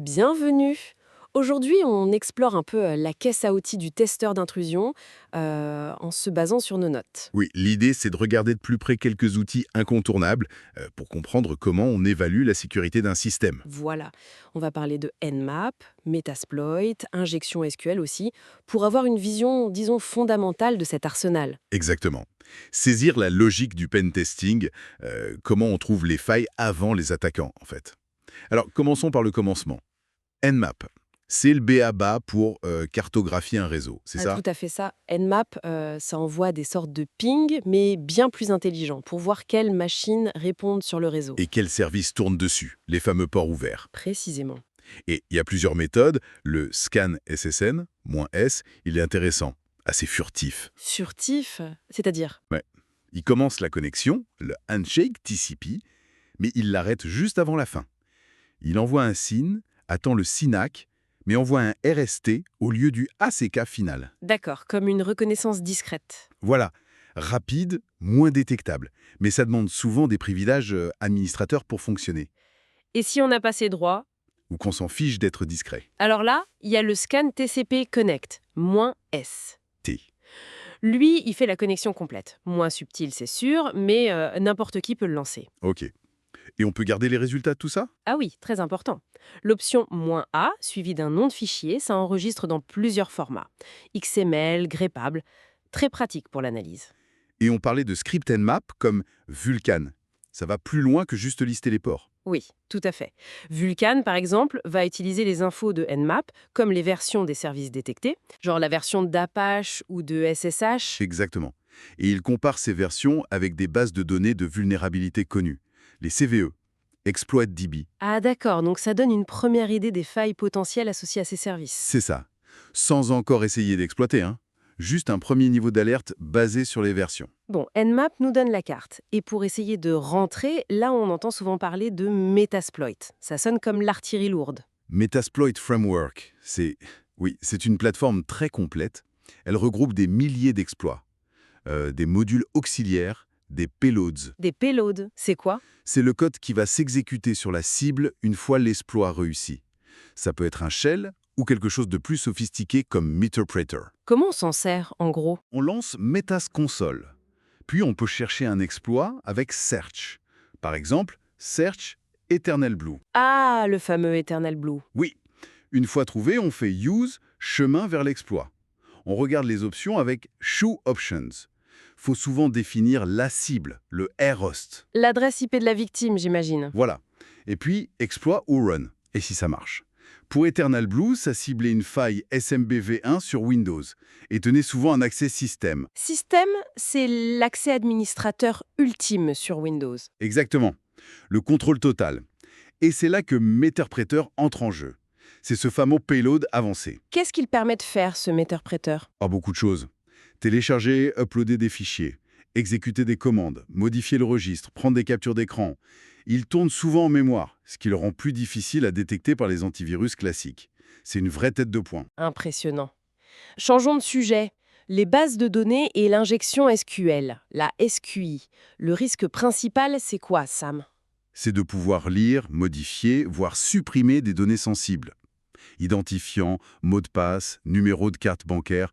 Bienvenue. Aujourd'hui, on explore un peu la caisse à outils du testeur d'intrusion en se basant sur nos notes. Oui, l'idée, c'est de regarder de plus près quelques outils incontournables pour comprendre comment on évalue la sécurité d'un système. Voilà, on va parler de Nmap, Metasploit, injection SQL aussi, pour avoir une vision, disons, fondamentale de cet arsenal. Exactement. Saisir la logique du pen testing, comment on trouve les failles avant les attaquants, en fait. Alors, commençons par le commencement. Nmap, c'est le b.a.-ba pour cartographier un réseau, c'est Ah, tout ça? à fait ça. Nmap, ça envoie des sortes de ping, mais bien plus intelligents, pour voir quelles machines répondent sur le réseau. Et quels services tournent dessus, les fameux ports ouverts. Précisément. Et il y a plusieurs méthodes. Le scan SSN, -S, il est intéressant, assez furtif. Furtif, c'est-à-dire. Ouais. Il commence la connexion, le handshake TCP, mais il l'arrête juste avant la fin. Il envoie un SYN, attend le SYNAC, mais envoie un RST au lieu du ACK final. D'accord, comme une reconnaissance discrète. Voilà, rapide, moins détectable, mais ça demande souvent des privilèges administrateurs pour fonctionner, Et si on n'a pas ses droits? ou qu'on s'en fiche d'être discret. Alors là, il y a le scan TCP Connect, -S. T. Lui, il fait la connexion complète. Moins subtil, c'est sûr, mais n'importe qui peut le lancer. Ok. Et on peut garder les résultats de tout ça? Ah oui, très important. L'option "-a", suivie d'un nom de fichier, ça enregistre dans plusieurs formats. XML, grépable, très pratique pour l'analyse. Et on parlait de script Nmap comme Vulkan. Ça va plus loin que juste lister les ports. Oui, tout à fait. Vulkan, par exemple, va utiliser les infos de Nmap comme les versions des services détectés, genre la version d'Apache ou de SSH. Exactement. Et il compare ces versions avec des bases de données de vulnérabilité connues, les CVE, ExploitDB. Ah d'accord, donc ça donne une première idée des failles potentielles associées à ces services. C'est ça. Sans encore essayer d'exploiter, hein. Juste un premier niveau d'alerte basé sur les versions. Bon, Nmap nous donne la carte. Et pour essayer de rentrer, là on entend souvent parler de Metasploit. Ça sonne comme l'artillerie lourde. Metasploit Framework, c'est une plateforme très complète. Elle regroupe des milliers d'exploits, des modules auxiliaires, des payloads. Des payloads, c'est quoi? C'est le code qui va s'exécuter sur la cible une fois l'exploit réussi. Ça peut être un shell ou quelque chose de plus sophistiqué comme Meterpreter. Comment on s'en sert, en gros? On lance Metas Console. Puis on peut chercher un exploit avec Search. Par exemple, Search Eternal Blue. Ah, le fameux Eternal Blue. Oui, une fois trouvé, on fait Use chemin vers l'exploit. On regarde les options avec Show Options. Faut souvent définir la cible, le R-host. L'adresse IP de la victime, j'imagine. Voilà. Et puis, exploit ou run, et si ça marche. Pour Eternal Blue, ça ciblait une faille SMBv1 sur Windows et tenait souvent un accès système. Système, c'est l'accès administrateur ultime sur Windows. Exactement. Le contrôle total. Et c'est là que Meterpreter entre en jeu. C'est ce fameux payload avancé. Qu'est-ce qu'il permet de faire, ce Meterpreter? Pas beaucoup de choses. Télécharger, uploader des fichiers, exécuter des commandes, modifier le registre, prendre des captures d'écran. Il tourne souvent en mémoire, ce qui le rend plus difficile à détecter par les antivirus classiques. C'est une vraie tête de pont. Impressionnant. Changeons de sujet. Les bases de données et l'injection SQL, la SQI. Le risque principal, c'est quoi, Sam? C'est de pouvoir lire, modifier, voire supprimer des données sensibles. Identifiants, mots de passe, numéros de carte bancaire,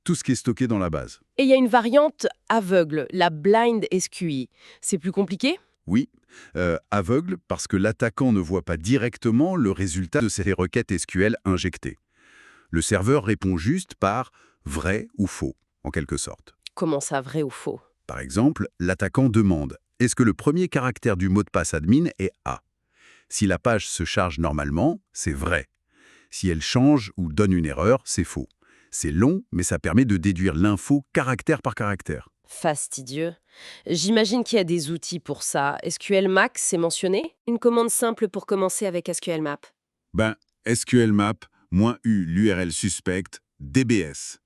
tout ce qui est stocké dans la base. Et il y a une variante aveugle, la blind SQI. C'est plus compliqué? Oui, aveugle parce que l'attaquant ne voit pas directement le résultat de ces requêtes SQL injectées. Le serveur répond juste par vrai ou faux, en quelque sorte. Comment ça, vrai ou faux? Par exemple, l'attaquant demande « Est-ce que le premier caractère du mot de passe admin est A ?» Si la page se charge normalement, c'est vrai. Si elle change ou donne une erreur, c'est faux. C'est long, mais ça permet de déduire l'info caractère par caractère. Fastidieux. J'imagine qu'il y a des outils pour ça. SQL Max, c'est mentionné? Une commande simple pour commencer avec SQL Map. Ben, SQL map, -u l'URL suspecte, DBS.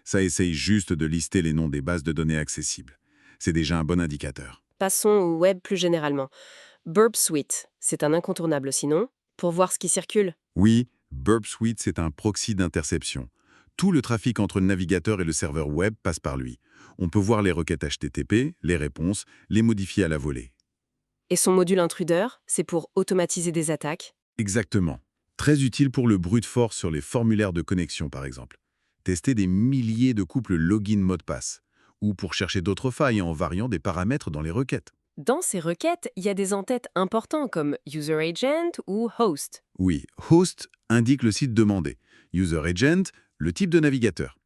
Ça essaye juste de lister les noms des bases de données accessibles. C'est déjà un bon indicateur. Passons au web plus généralement. Burp Suite, c'est un incontournable sinon, pour voir ce qui circule. Oui, Burp Suite, c'est un proxy d'interception. Tout le trafic entre le navigateur et le serveur web passe par lui. On peut voir les requêtes HTTP, les réponses, les modifier à la volée. Et son module intruder, c'est pour automatiser des attaques. Exactement. Très utile pour le brute force sur les formulaires de connexion, par exemple. Tester des milliers de couples login-mot de passe. Ou pour chercher d'autres failles en variant des paramètres dans les requêtes. Dans ces requêtes, il y a des entêtes importants comme user agent ou host. Oui, host indique le site demandé. User agent, le type de navigateur.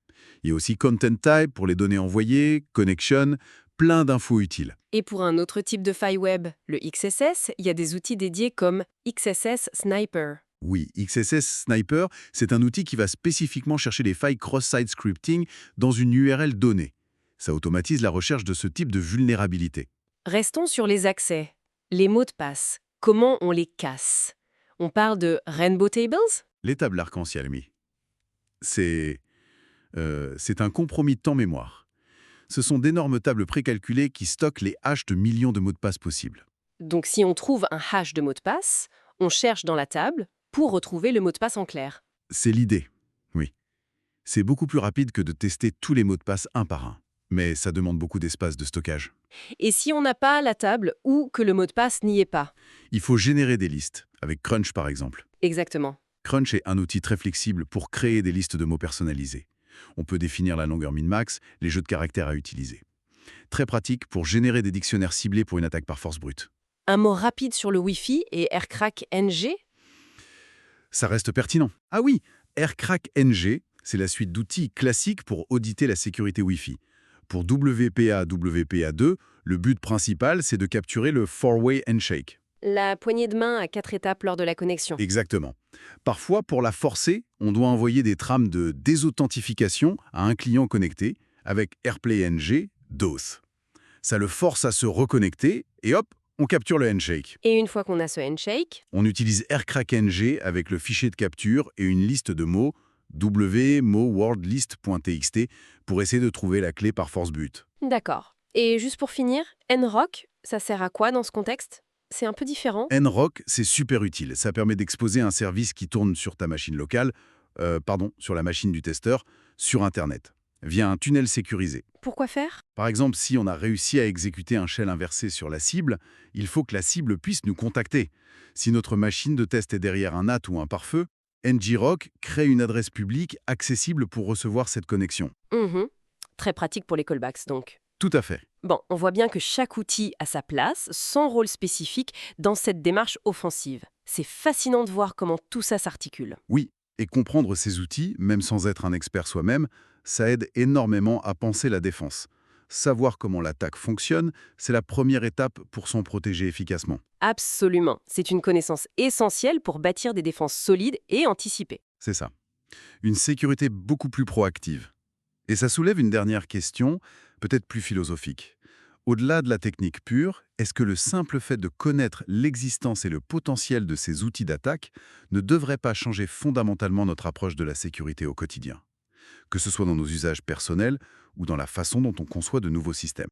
Il y a aussi content type pour les données envoyées, connection, plein d'infos utiles. Et pour un autre type de faille web, le XSS, il y a des outils dédiés comme XSS Sniper. Oui, XSS Sniper, c'est un outil qui va spécifiquement chercher les failles cross-site scripting dans une URL donnée. Ça automatise la recherche de ce type de vulnérabilité. Restons sur les accès. Les mots de passe, comment on les casse? On parle de Rainbow Tables? Les tables arc-en-ciel, oui. C'est un compromis de temps-mémoire. Ce sont d'énormes tables précalculées qui stockent les hashes de millions de mots de passe possibles. Donc si on trouve un hash de mot de passe, on cherche dans la table pour retrouver le mot de passe en clair. C'est l'idée, oui. C'est beaucoup plus rapide que de tester tous les mots de passe un par un. Mais ça demande beaucoup d'espace de stockage. Et si on n'a pas la table ou que le mot de passe n'y est pas? Il faut générer des listes, avec Crunch par exemple. Exactement. Crunch est un outil très flexible pour créer des listes de mots personnalisés. On peut définir la longueur min-max, les jeux de caractères à utiliser. Très pratique pour générer des dictionnaires ciblés pour une attaque par force brute. Un mot rapide sur le Wi-Fi et AirCrack NG? Ça reste pertinent. Ah oui, AirCrack NG, c'est la suite d'outils classiques pour auditer la sécurité Wi-Fi. Pour WPA2, le but principal, c'est de capturer le four-way handshake. La poignée de main à 4 étapes lors de la connexion. Exactement. Parfois, pour la forcer, on doit envoyer des trames de désauthentification à un client connecté avec AirPlay NG, DOS. Ça le force à se reconnecter et hop, on capture le handshake. Et une fois qu'on a ce handshake, On utilise AirCrack NG avec le fichier de capture et une liste de mots www.mowordlist.txt pour essayer de trouver la clé par force brute. d'accord. Et juste pour finir, nrock, ça sert à quoi dans ce contexte? C'est un peu différent. nrock, c'est super utile. Ça permet d'exposer un service qui tourne sur ta machine locale, sur la machine du testeur, sur Internet, via un tunnel sécurisé. Pourquoi faire? Par exemple, si on a réussi à exécuter un shell inversé sur la cible, il faut que la cible puisse nous contacter. Si notre machine de test est derrière un NAT ou un pare-feu, ngrok crée une adresse publique accessible pour recevoir cette connexion. Mhm. Très pratique pour les callbacks donc. Tout à fait. Bon, on voit bien que chaque outil a sa place, son rôle spécifique dans cette démarche offensive. C'est fascinant de voir comment tout ça s'articule. Oui, et comprendre ces outils, même sans être un expert soi-même, ça aide énormément à penser la défense. Savoir comment l'attaque fonctionne, c'est la première étape pour s'en protéger efficacement. Absolument. C'est une connaissance essentielle pour bâtir des défenses solides et anticipées. C'est ça. Une sécurité beaucoup plus proactive. Et ça soulève une dernière question, peut-être plus philosophique. Au-delà de la technique pure, est-ce que le simple fait de connaître l'existence et le potentiel de ces outils d'attaque ne devrait pas changer fondamentalement notre approche de la sécurité au quotidien? Que ce soit dans nos usages personnels ou dans la façon dont on conçoit de nouveaux systèmes.